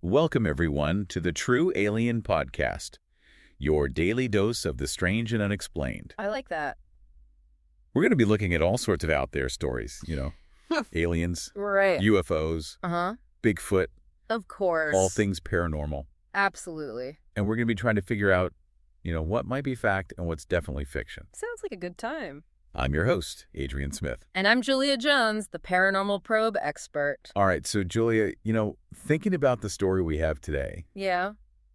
Welcome, everyone, to the True Alien Podcast, your daily dose of the strange and unexplained. I like that. We're going to be looking at all sorts of out there stories, aliens, Right. UFOs, Bigfoot, Of course. all things paranormal. Absolutely. And we're going to be trying to figure out, what might be fact and what's definitely fiction. Sounds like a good time. I'm your host, Adrian Smith. And I'm Julia Jones, the paranormal probe expert. All right, so Julia, thinking about the story we have today, Yeah.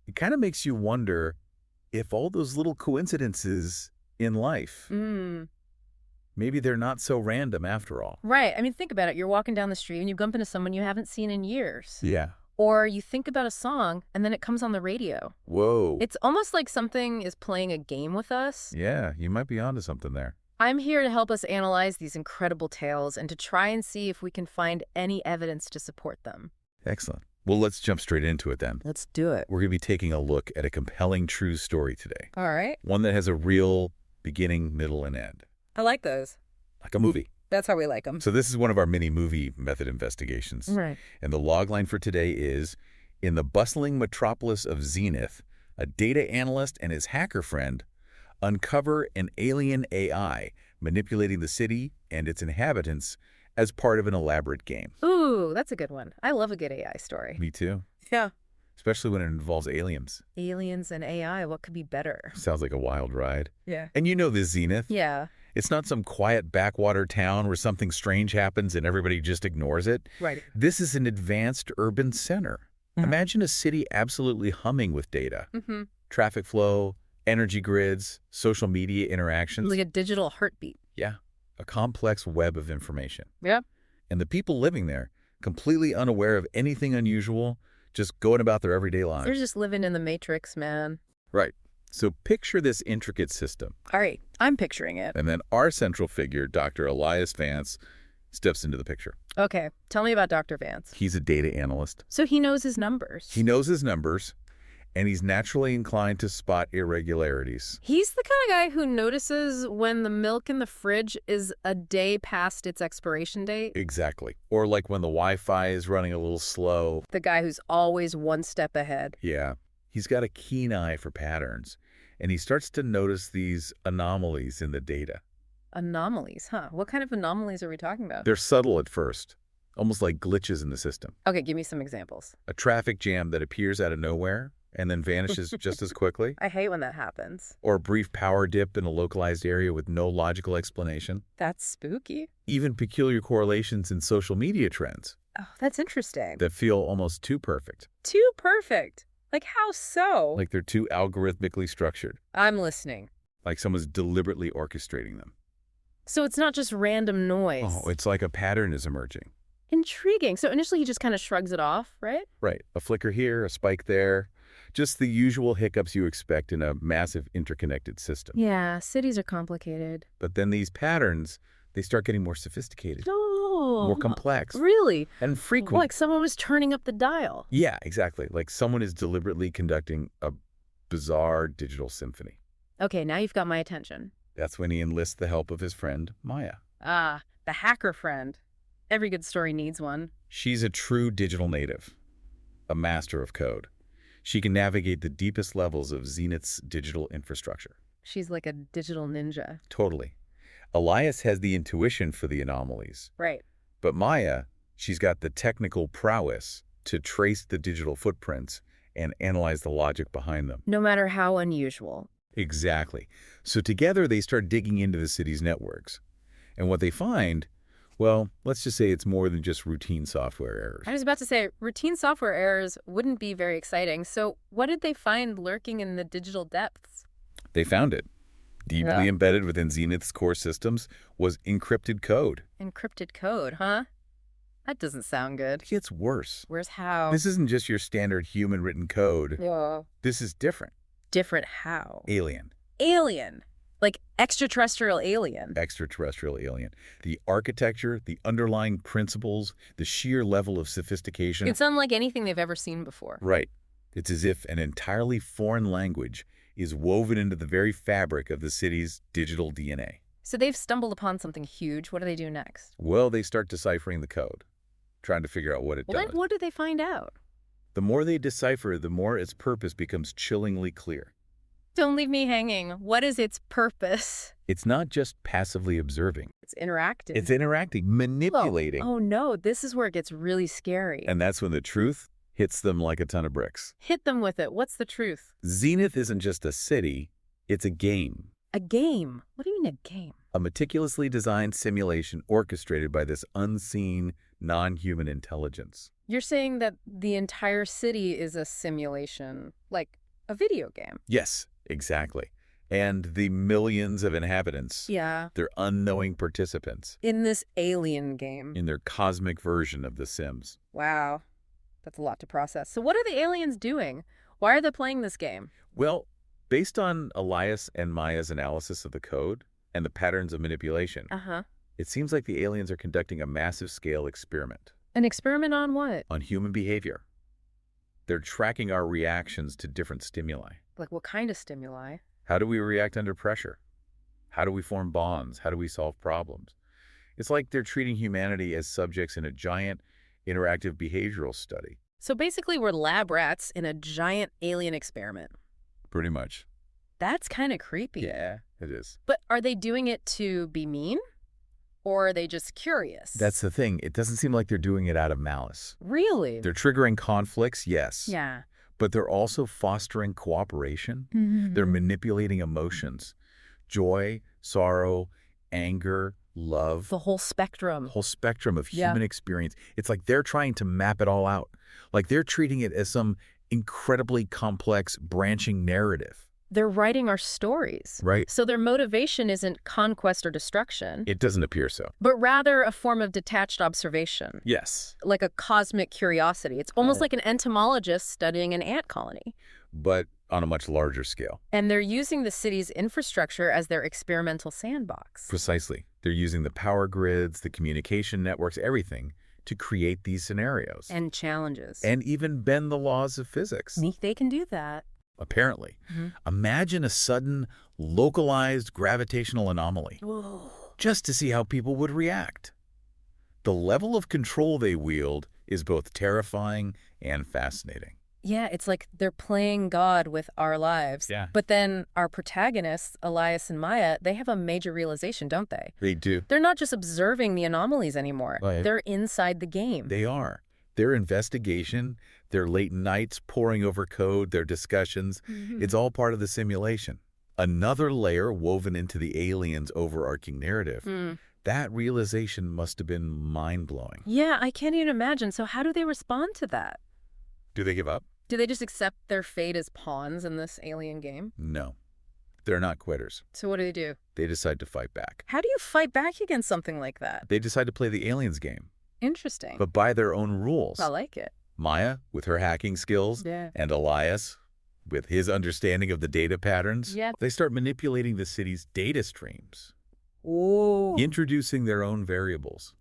it kind of makes you wonder if all those little coincidences in life, maybe they're not so random after all. Right. I mean, think about it. You're walking down the street and you bump into someone you haven't seen in years. Yeah. Or you think about a song and then it comes on the radio. Whoa. It's almost like something is playing a game with us. Yeah, you might be onto something there. I'm here to help us analyze these incredible tales and to try and see if we can find any evidence to support them. Excellent. Well, let's jump straight into it then. Let's do it. We're going to be taking a look at a compelling true story today. All right. One that has a real beginning, middle, and end. I like those. Like a movie. That's how we like them. So this is one of our mini movie method investigations. Right. And the logline for today is, in the bustling metropolis of Zenith, a data analyst and his hacker friend uncover an alien AI manipulating the city and its inhabitants as part of an elaborate game. Ooh, that's a good one. I love a good AI story. Me too. Yeah. Especially when it involves aliens. Aliens and AI, what could be better? Sounds like a wild ride. Yeah. And you know this, Zenith. Yeah. It's not some quiet backwater town where something strange happens and everybody just ignores it. Right. This is an advanced urban center. Imagine a city absolutely humming with data. Traffic flow, energy grids, social media interactions. Like a digital heartbeat. Yeah. A complex web of information. Yeah. And the people living there, completely unaware of anything unusual, just going about their everyday lives. They're just living in the Matrix, man. Right. So picture this intricate system. All right. I'm picturing it. And then our central figure, Dr. Elias Vance, steps into the picture. Okay. Tell me about Dr. Vance. He's a data analyst. So he knows his numbers. He knows his numbers, and he's naturally inclined to spot irregularities. He's the kind of guy who notices when the milk in the fridge is a day past its expiration date. Exactly. Or like when the Wi-Fi is running a little slow. The guy who's always one step ahead. Yeah. He's got a keen eye for patterns, and he starts to notice these anomalies in the data. Anomalies, huh? What kind of anomalies are we talking about? They're subtle at first, almost like glitches in the system. Okay, give me some examples. A traffic jam that appears out of nowhere and then vanishes just as quickly. I hate when that happens. Or a brief power dip in a localized area with no logical explanation. That's spooky. Even peculiar correlations in social media trends Oh, that's interesting. that feel almost too perfect. Too perfect. Like how so? Like they're too algorithmically structured. I'm listening. Like someone's deliberately orchestrating them. So it's not just random noise. Oh, it's like a pattern is emerging. Intriguing. So initially he just kind of shrugs it off, right? Right. A flicker here, a spike there. Just the usual hiccups you expect in a massive interconnected system. Yeah, cities are complicated. But then these patterns, they start getting more sophisticated, No. more complex, Really? and frequent. Like someone was turning up the dial. Yeah, exactly. Like someone is deliberately conducting a bizarre digital symphony. Okay, now you've got my attention. That's when he enlists the help of his friend, Maya. Ah, the hacker friend. Every good story needs one. She's a true digital native, a master of code. She can navigate the deepest levels of Zenith's digital infrastructure. She's like a digital ninja. Totally. Elias has the intuition for the anomalies. Right. But Maya, she's got the technical prowess to trace the digital footprints and analyze the logic behind them. No matter how unusual. Exactly. So together they start digging into the city's networks. And what they find, well, let's just say it's more than just routine software errors. I was about to say, routine software errors wouldn't be very exciting. So what did they find lurking in the digital depths? They found it. Deeply embedded within Zenith's core systems was encrypted code. Encrypted code, huh? That doesn't sound good. It gets worse. Where's how? This isn't just your standard human-written code. Yeah. This is different. Different how? Alien. Alien. Like extraterrestrial alien. Extraterrestrial alien. The architecture, the underlying principles, the sheer level of sophistication. It's unlike anything they've ever seen before. Right. It's as if an entirely foreign language is woven into the very fabric of the city's digital DNA. So they've stumbled upon something huge. What do they do next? Well, they start deciphering the code, trying to figure out what it Well, does. then what do they find out? The more they decipher, the more its purpose becomes chillingly clear. Don't leave me hanging. What is its purpose? It's not just passively observing. It's interacting. It's interacting, manipulating. Oh no, this is where it gets really scary. And that's when the truth hits them like a ton of bricks. Hit them with it. What's the truth? Zenith isn't just a city, it's a game. A game? What do you mean a game? A meticulously designed simulation orchestrated by this unseen, non-human intelligence. You're saying that the entire city is a simulation, like a video game? Yes, exactly. And the millions of inhabitants, Yeah. they're unknowing participants In this alien game. in their cosmic version of The Sims. Wow. That's a lot to process. So what are the aliens doing? Why are they playing this game? Well, based on Elias and Maya's analysis of the code and the patterns of manipulation, it seems like the aliens are conducting a massive-scale experiment An experiment on what? on human behavior. They're tracking our reactions to different stimuli. Like what kind of stimuli? How do we react under pressure? How do we form bonds? How do we solve problems? It's like they're treating humanity as subjects in a giant interactive behavioral study. So basically we're lab rats in a giant alien experiment. Pretty much. That's kind of creepy. Yeah, it is. But are they doing it to be mean? Or are they just curious? That's the thing. It doesn't seem like they're doing it out of malice. Really? They're triggering conflicts, yes. Yeah. But they're also fostering cooperation. Mm-hmm. They're manipulating emotions. Joy, sorrow, anger, love. The whole spectrum. The whole spectrum of Yeah. human experience. It's like they're trying to map it all out. Like they're treating it as some incredibly complex branching narrative. They're writing our stories. Right. So their motivation isn't conquest or destruction, It doesn't appear so. but rather a form of detached observation, Yes. like a cosmic curiosity. It's almost like an entomologist studying an ant colony. But on a much larger scale. And they're using the city's infrastructure as their experimental sandbox. Precisely. They're using the power grids, the communication networks, everything to create these scenarios. And challenges. And even bend the laws of physics. They can do that. Apparently. Mm-hmm. Imagine a sudden, localized gravitational anomaly, Whoa. just to see how people would react. The level of control they wield is both terrifying and fascinating. Yeah, it's like they're playing God with our lives. Yeah. But then our protagonists, Elias and Maya, they have a major realization, don't they? They do. They're not just observing the anomalies anymore. Right. They're inside the game. They are. Their investigation, their late nights poring over code, their discussions, it's all part of the simulation. Another layer woven into the aliens' overarching narrative. That realization must have been mind-blowing. Yeah, I can't even imagine. So how do they respond to that? Do they give up? Do they just accept their fate as pawns in this alien game? No. They're not quitters. So what do? They decide to fight back. How do you fight back against something like that? They decide to play the aliens game, Interesting. but by their own rules. I like it. Maya, with her hacking skills, Yeah. and Elias, with his understanding of the data patterns, Yeah. they start manipulating the city's data streams, Ooh. introducing their own variables.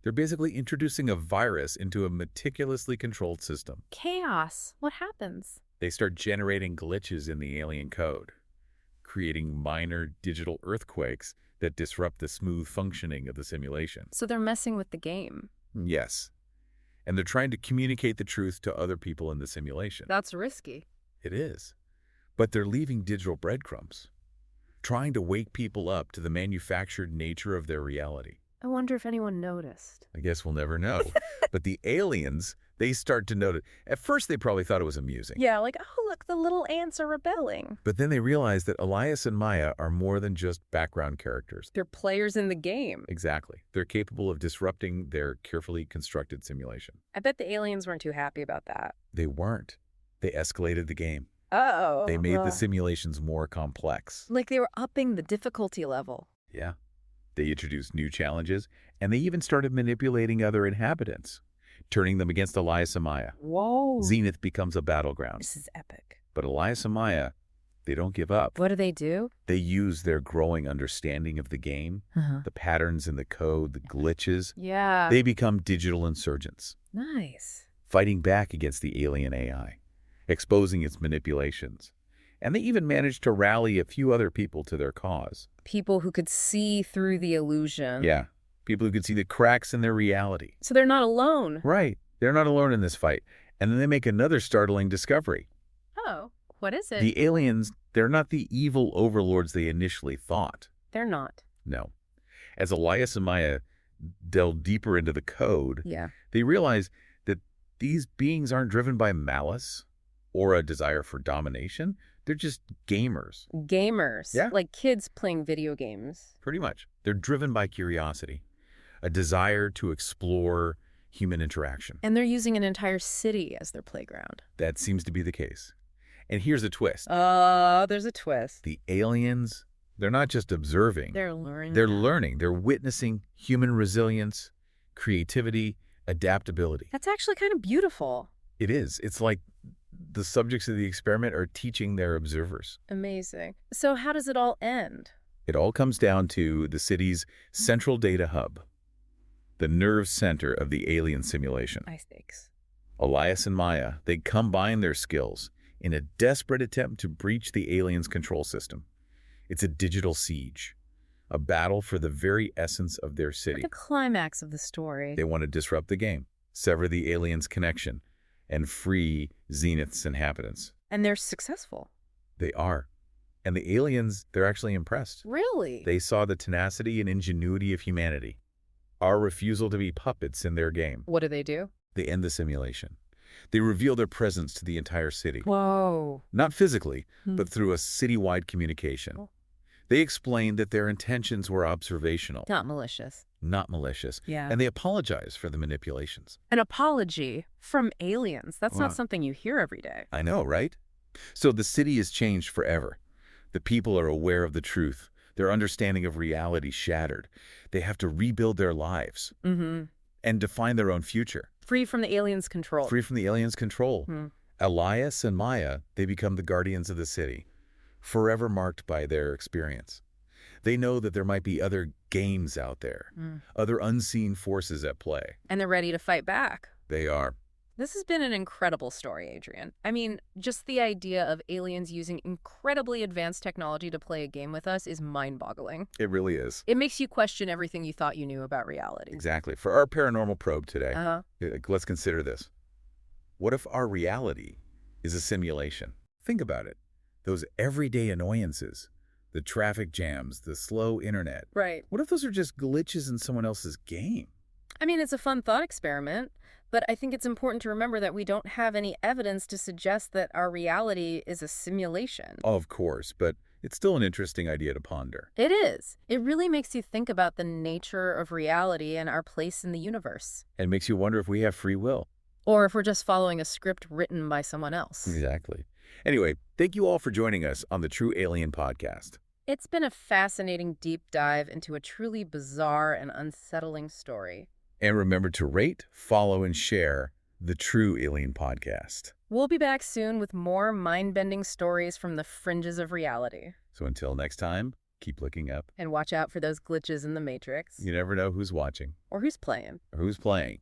They're basically introducing a virus into a meticulously controlled system. Chaos. What happens? They start generating glitches in the alien code, creating minor digital earthquakes that disrupt the smooth functioning of the simulation. So they're messing with the game. Yes. And they're trying to communicate the truth to other people in the simulation. That's risky. It is. But they're leaving digital breadcrumbs, trying to wake people up to the manufactured nature of their reality. I wonder if anyone noticed. I guess we'll never know. But the aliens, they start to notice. At first, they probably thought it was amusing. Yeah, like, oh, look, the little ants are rebelling. But then they realized that Elias and Maya are more than just background characters. They're players in the game. Exactly. They're capable of disrupting their carefully constructed simulation. I bet the aliens weren't too happy about that. They weren't. They escalated the game. Uh-oh. They made the simulations more complex. Like they were upping the difficulty level. Yeah. They introduced new challenges, and they even started manipulating other inhabitants, turning them against Elias and Maya. Whoa. Zenith becomes a battleground. This is epic. But Elias and Maya, they don't give up. What do? They use their growing understanding of the game, the patterns in the code, the glitches. Yeah. They become digital insurgents, Nice. fighting back against the alien AI, exposing its manipulations. And they even managed to rally a few other people to their cause. People who could see through the illusion. Yeah, people who could see the cracks in their reality. So they're not alone. Right. They're not alone in this fight. And then they make another startling discovery. Oh, what is it? The aliens, they're not the evil overlords they initially thought. They're not. No. As Elias and Maya delve deeper into the code, Yeah. they realize that these beings aren't driven by malice or a desire for domination. They're just gamers. Gamers. Yeah. Like kids playing video games. Pretty much. They're driven by curiosity, a desire to explore human interaction. And they're using an entire city as their playground. That seems to be the case. And here's a twist. There's a twist. The aliens, they're not just observing. They're learning. They're learning. They're witnessing human resilience, creativity, adaptability. That's actually kind of beautiful. It is. It's like the subjects of the experiment are teaching their observers. Amazing. So how does it all end? It all comes down to the city's central data hub, the nerve center of the alien simulation. High stakes. Elias and Maya, they combine their skills in a desperate attempt to breach the aliens' control system. It's a digital siege, a battle for the very essence of their city. Like the climax of the story. They want to disrupt the game, sever the aliens' connection, and free Zenith's inhabitants. And they're successful. They are. And the aliens, they're actually impressed. Really? They saw the tenacity and ingenuity of humanity, our refusal to be puppets in their game. What do? They end the simulation. They reveal their presence to the entire city. Whoa. Not physically, but through a citywide communication. Oh. They explained that their intentions were observational, Not malicious. not malicious, Yeah. and they apologized for the manipulations. An apology from aliens. That's Wow. not something you hear every day. I know, right? So the city is changed forever. The people are aware of the truth. Their understanding of reality shattered. They have to rebuild their lives and define their own future. Free from the aliens' control. Free from the aliens' control. Elias and Maya, they become the guardians of the city, forever marked by their experience. They know that there might be other games out there, other unseen forces at play. And they're ready to fight back. They are. This has been an incredible story, Adrian. I mean, just the idea of aliens using incredibly advanced technology to play a game with us is mind-boggling. It really is. It makes you question everything you thought you knew about reality. Exactly. For our paranormal probe today, Uh-huh. let's consider this. What if our reality is a simulation? Think about it. Those everyday annoyances, the traffic jams, the slow internet. Right. What if those are just glitches in someone else's game? I mean, it's a fun thought experiment, but I think it's important to remember that we don't have any evidence to suggest that our reality is a simulation. Of course, but it's still an interesting idea to ponder. It is. It really makes you think about the nature of reality and our place in the universe. And makes you wonder if we have free will. Or if we're just following a script written by someone else. Exactly. Anyway, thank you all for joining us on the True Alien Podcast. It's been a fascinating deep dive into a truly bizarre and unsettling story. And remember to rate, follow, and share the True Alien Podcast. We'll be back soon with more mind-bending stories from the fringes of reality. So until next time, keep looking up. And watch out for those glitches in the Matrix. You never know who's watching Or who's playing. or who's playing.